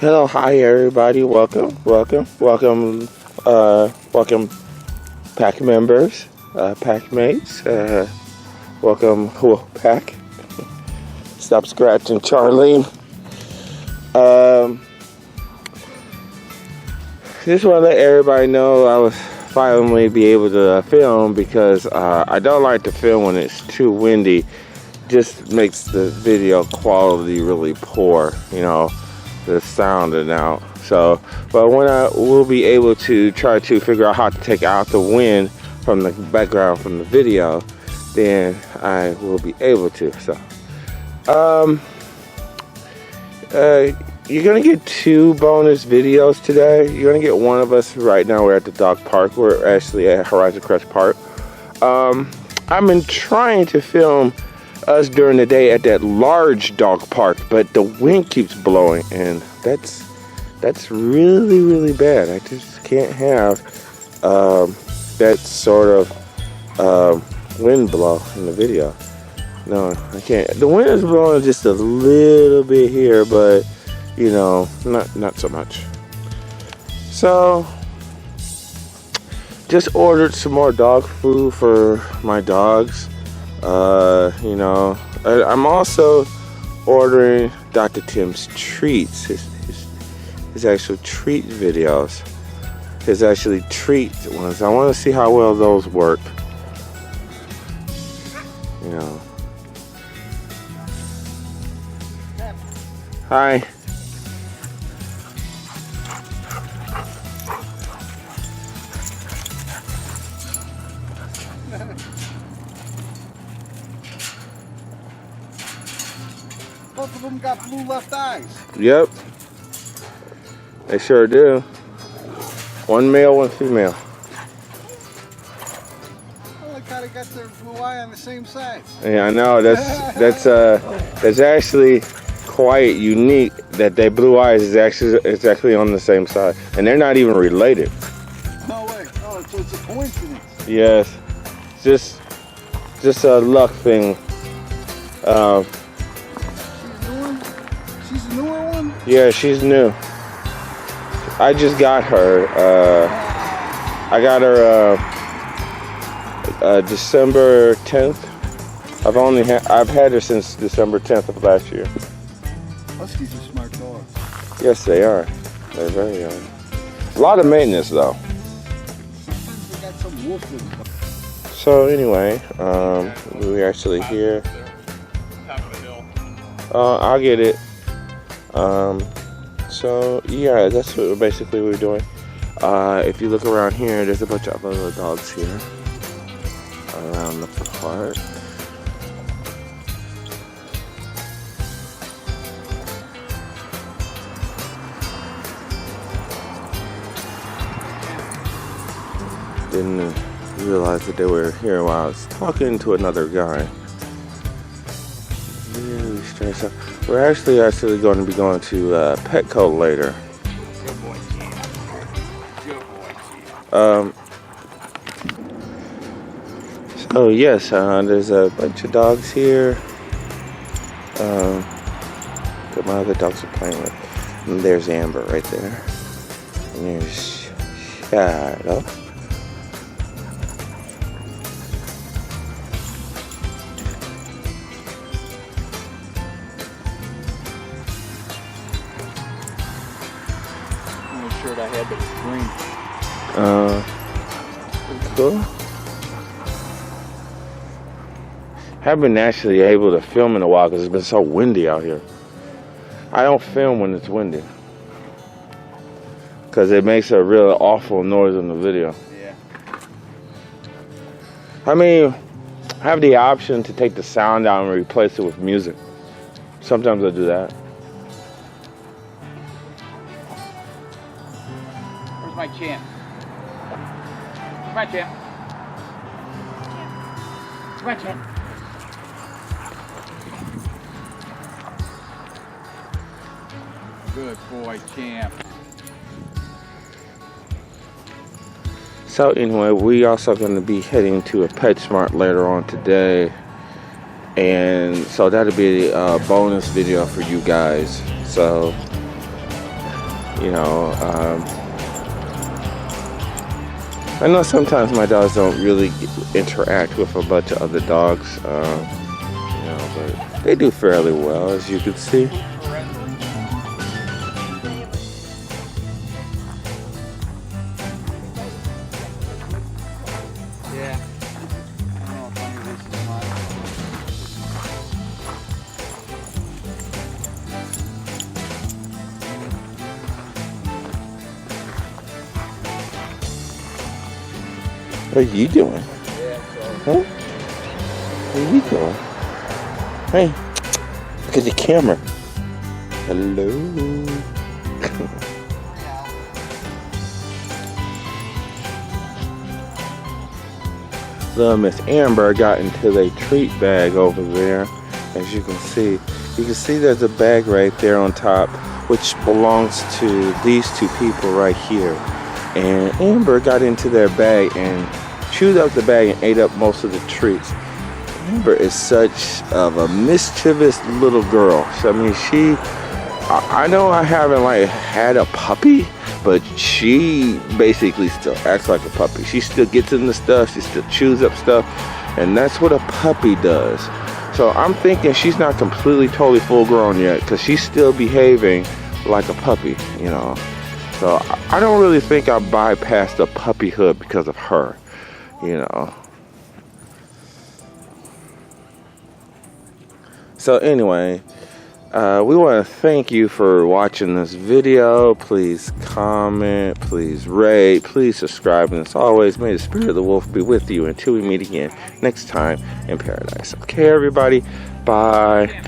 Hello, hi everybody. Welcome, pack members, pack mates. Welcome, pack. Stop scratching, Charlene. Just want to let everybody know I was finally be able to film because I don't like to film when it's too windy. Just makes the video quality really poor, you know. The sound and out. So, but when I will be able to try to figure out how to take out the wind from the background from the video, then I will be able to. So, you're gonna get 2 bonus videos today. You're gonna get one of us right now. We're at the dog park. We're actually at Horizon Crest Park. I've been trying to film us during the day at that large dog park, but the wind keeps blowing, and that's really bad. I just can't have that sort of wind blow in the video. No, I can't. The wind is blowing just a little bit here, but you know, not so much. So just ordered some more dog food for my dogs. You know, I'm also ordering Dr. Tim's treats, his actual treat videos, his actually treat ones. I want to see how well those work, you know. Hi. Both of them got blue left eyes. Yep. They sure do. One male, one female. I like how they got their blue eye on the same side. Yeah, I know. That's actually quite unique that their blue eyes is actually on the same side, and they're not even related. No way. Oh, so it's a coincidence. Yes. Just a luck thing. She's a newer one? Yeah, she's new. I just got her. I got her December 10th. I've had her since December 10th of last year. Huskies are smart dogs. Yes, they are. They're very young. A lot of maintenance though. Sometimes they got some wolf in them. So anyway, we're actually here. I'll get it. So yeah, that's what basically we're doing. If you look around here, there's a bunch of other dogs here around the park. Didn't realize that they were here while I was talking to another guy. Really strange stuff. We're actually going to be going to Petco later. Good boy, Chief. Good boy, Chief. So yes, there's a bunch of dogs here. That my other dogs are playing with. And there's Amber right there. And there's Shadow. Shirt I had, but it's green. Cool. Haven't been actually able to film in a while because it's been so windy out here. I don't film when it's windy because it makes a real awful noise in the video. Yeah. I mean, I have the option to take the sound out and replace it with music. Sometimes I do that. Where's my champ? Where's my champ? Where's my champ? Good boy, champ. So anyway, we also going to be heading to a PetSmart later on today. And so that'll be a bonus video for you guys. So You know, I know sometimes my dogs don't really interact with a bunch of other dogs, you know, but they do fairly well, as you can see. Yeah. I don't know if any of this is mine. What are you doing? Yeah, Huh? What are you doing? Hey, look at the camera. Hello. Little Miss Amber got into the treat bag over there. As you can see there's a bag right there on top, which belongs to these two people right here. And Amber got into their bag and chewed up the bag and ate up most of the treats. Amber is such of a mischievous little girl. So, I mean, I know I haven't like had a puppy, but she basically still acts like a puppy. She still gets into stuff, she still chews up stuff, and that's what a puppy does. So I'm thinking she's not completely totally full grown yet, because she's still behaving like a puppy, you know. So I don't really think I bypassed the puppyhood because of her, you know. So anyway, we want to thank you for watching this video. Please comment, please rate, please subscribe, and as always, may the spirit of the wolf be with you until we meet again next time in paradise. Okay, everybody, bye.